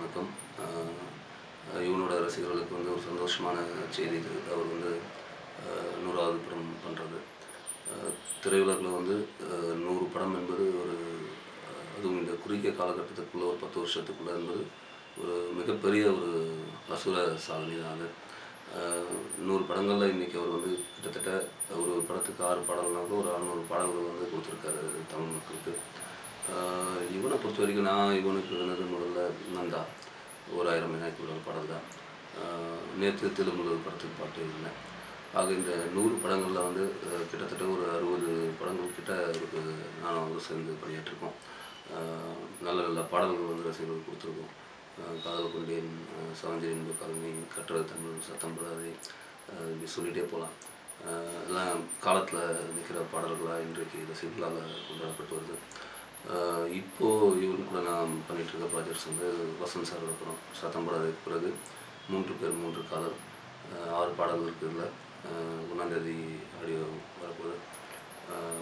வணக்கம். இவனோட ரசிகர்களுக்கு வந்து ஒரு சந்தோஷமான செய்தி இது. அவர் வந்து 100வது படம் பண்ணுறது. திரையுலகில் வந்து 100 படம் என்பது ஒரு அதுவும் இந்த குறுகிய காலகட்டத்துக்குள்ளே ஒரு 10 வருஷத்துக்குள்ளே என்பது ஒரு மிகப்பெரிய ஒரு அசுர சாதனை தான் அது. 100 படங்களில் இன்றைக்கி அவர் வந்து கிட்டத்தட்ட ஒரு படத்துக்கு 6 பாடல்னாலும் ஒரு 600 பாடல்கள் வந்து கொடுத்துருக்காரு தமிழ் மக்களுக்கு. இவனை பொறுத்த வரைக்கும் நான் இவனுக்கு இருந்தது முதல்ல நந்தா ஒரு 1000 வினாய்க்கு ஒரு பாடல் தான். நேற்று திருமுழு படத்துக்கு பாட்டு இருந்தேன். ஆக இந்த 100 படங்களில் வந்து கிட்டத்தட்ட ஒரு 60 படங்கள் கிட்ட இருக்கு. நானும் அவங்க சேர்ந்து பண்ணிகிட்ருக்கோம். நல்ல நல்ல பாடல்கள் வந்து ரசிகர்கள் கொடுத்துருக்கோம். காதல் கொண்டேன், சவஞ்சரி என்பது காலனி, கற்றது தமிழ், சத்தம் படாதே, இப்படி சொல்லிகிட்டே போகலாம். எல்லாம் காலத்தில் நிற்கிற பாடல்களாக இன்றைக்கு ரசிகர்களால் கொண்டாடப்பட்டு வருது. இப்போது இவரு கூட நான் பண்ணிகிட்ருக்க ப்ராஜெக்ட்ஸ் வந்து வசந்த் சாரோட படம் சத்தம் படாததுக்கு பிறகு 3 பேர் 3 காதல் 6 பாடல்கள் இருக்குதுல. 1ஆம் தேதி ஆடியோ வரப்போகுது.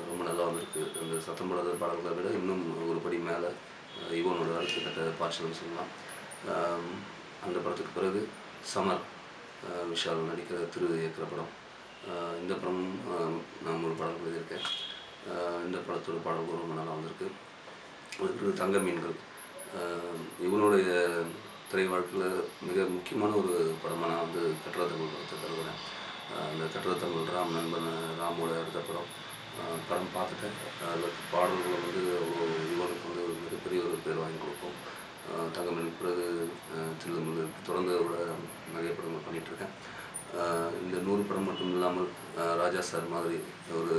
ரொம்ப நல்லா வந்திருக்கு. அந்த சத்தம் படாத பாடல்களை விட இன்னும் ஒரு படி மேலே இவனோட அடுத்த கட்ட பாய்ச்சல்னு சொல்லலாம். அந்த படத்துக்கு பிறகு சமர் விஷால் நடிக்கிற திரு இயக்கிற படம். இந்த படமும் நான் 3 பாடல்கள் எழுதியிருக்கேன். இந்த படத்தோட பாடல்கள் ரொம்ப நல்லா வந்திருக்கு. அதுக்கு தங்க மீன்கள் இவனுடைய திரை வாழ்க்கையில் மிக முக்கியமான ஒரு படமாக நான் வந்து கற்றத தமிழ் படத்தை கருதுகிறேன். அந்த கற்றத தமிழ் ராம் நண்பன் ராமோட எடுத்த படம் பார்த்துட்டேன். அதில் பாடல்கள் வந்து இவனுக்கு வந்து ஒரு மிகப்பெரிய ஒரு பேர் வாங்கி கொடுக்கும். தங்கமீனுக்கு பிறகு திருமுழு தொடர்ந்து அவரோட நிறைய படங்கள் பண்ணிகிட்ருக்கேன். இந்த 100 படம் மட்டும் இல்லாமல் ராஜா சார் மாதிரி ஒரு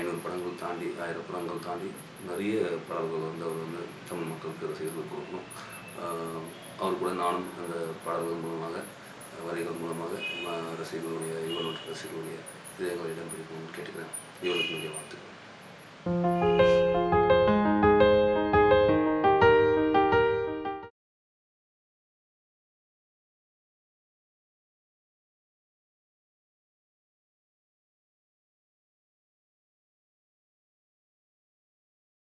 500 படங்கள் தாண்டி 1000 படங்கள் தாண்டி நிறைய பாடல்கள் வந்து அவர் வந்து தமிழ் மக்களுக்கு ரசிகர்கள் கொடுக்கணும். அவர் கூட நானும் அந்த பாடல்கள் மூலமாக வரிகள் மூலமாக ரசிகர்களுடைய இவனுடைய ரசிகர்களுடைய இதயங்கள் இடம் பிடிக்கணும்னு கேட்டுக்கிறேன். இவனுக்கு நிறைய வாழ்த்துக்கள்.